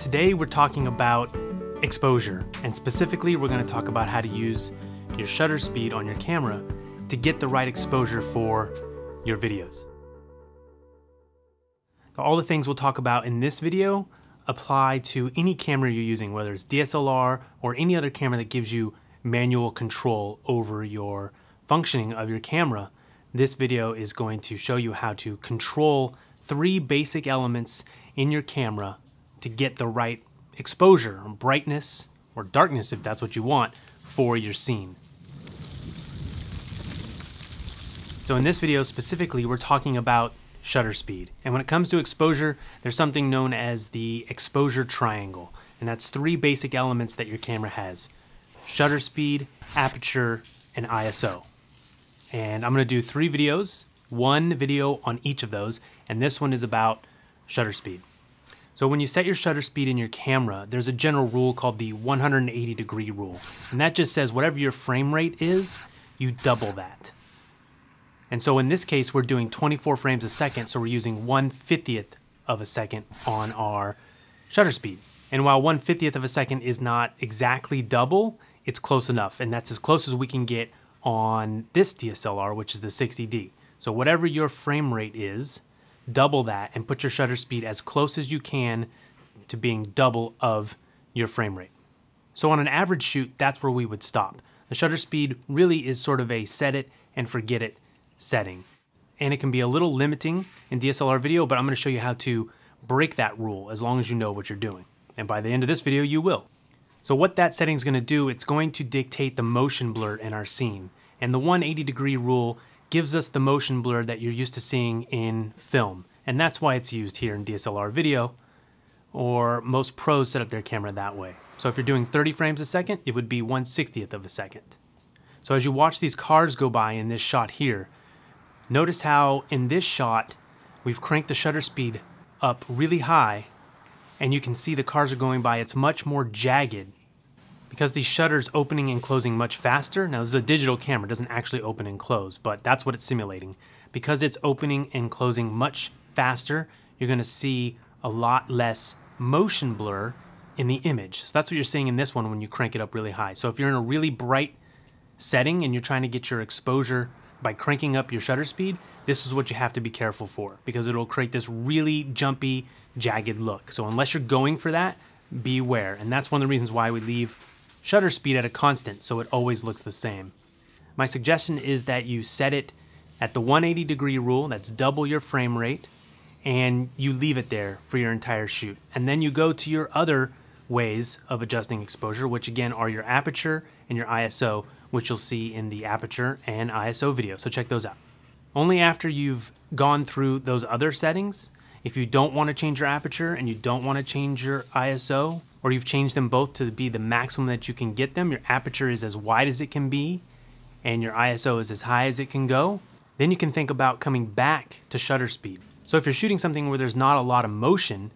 Today we're talking about exposure, and specifically we're going to talk about how to use your shutter speed on your camera to get the right exposure for your videos. All the things we'll talk about in this video apply to any camera you're using, whether it's DSLR or any other camera that gives you manual control over your functioning of your camera. This video is going to show you how to control 3 basic elements in your camera to get the right exposure, brightness, or darkness if that's what you want, for your scene. So in this video specifically, we're talking about shutter speed. And when it comes to exposure, there's something known as the exposure triangle. And that's 3 basic elements that your camera has: shutter speed, aperture, and ISO. And I'm going to do 3 videos, 1 video on each of those, and this one is about shutter speed. So when you set your shutter speed in your camera, there's a general rule called the 180-degree rule. And that just says whatever your frame rate is, you double that. And so in this case, we're doing 24 frames a second, so we're using 1/50th of a second on our shutter speed. And while 1/50th of a second is not exactly double, it's close enough. And that's as close as we can get on this DSLR, which is the 60D. So whatever your frame rate is, double that and put your shutter speed as close as you can to being double of your frame rate. So on an average shoot, that's where we would stop. The shutter speed really is sort of a set it and forget it setting. And it can be a little limiting in DSLR video, but I'm going to show you how to break that rule as long as you know what you're doing. And by the end of this video, you will. So what that setting is going to do, it's going to dictate the motion blur in our scene. And the 180-degree rule gives us the motion blur that you're used to seeing in film. And that's why it's used here in DSLR video, or most pros set up their camera that way. So if you're doing 30 frames a second, it would be 1/60th of a second. So as you watch these cars go by in this shot here, notice how in this shot, we've cranked the shutter speed up really high, and you can see the cars are going by. It's much more jagged because the shutter's opening and closing much faster. Now this is a digital camera, it doesn't actually open and close, but that's what it's simulating. Because it's opening and closing much faster, you're gonna see a lot less motion blur in the image. So that's what you're seeing in this one when you crank it up really high. So if you're in a really bright setting and you're trying to get your exposure by cranking up your shutter speed, this is what you have to be careful for, because it'll create this really jumpy, jagged look. So unless you're going for that, beware. And that's one of the reasons why we leave shutter speed at a constant, so it always looks the same. My suggestion is that you set it at the 180-degree rule, that's double your frame rate, and you leave it there for your entire shoot. And then you go to your other ways of adjusting exposure, which again are your aperture and your ISO, which you'll see in the aperture and ISO video, so check those out. Only after you've gone through those other settings, if you don't want to change your aperture and you don't want to change your ISO, or you've changed them both to be the maximum that you can get them, your aperture is as wide as it can be, and your ISO is as high as it can go, then you can think about coming back to shutter speed. So if you're shooting something where there's not a lot of motion,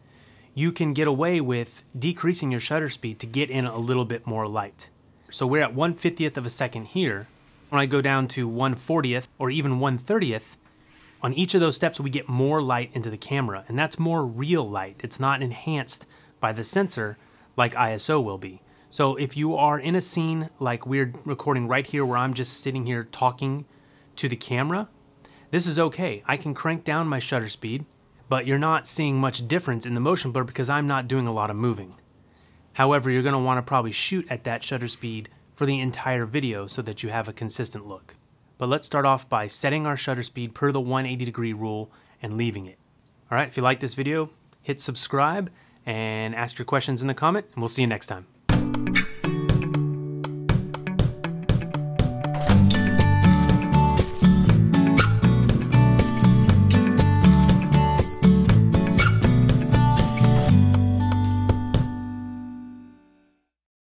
you can get away with decreasing your shutter speed to get in a little bit more light. So we're at 1/50th of a second here. When I go down to 1/40th or even 1/30th, on each of those steps we get more light into the camera, and that's more real light. It's not enhanced by the sensor like ISO will be. So if you are in a scene like we're recording right here where I'm just sitting here talking to the camera, this is okay. I can crank down my shutter speed, but you're not seeing much difference in the motion blur because I'm not doing a lot of moving. However, you're going to want to probably shoot at that shutter speed for the entire video so that you have a consistent look. But let's start off by setting our shutter speed per the 180-degree rule and leaving it. All right, if you like this video, hit subscribe and ask your questions in the comment, and we'll see you next time.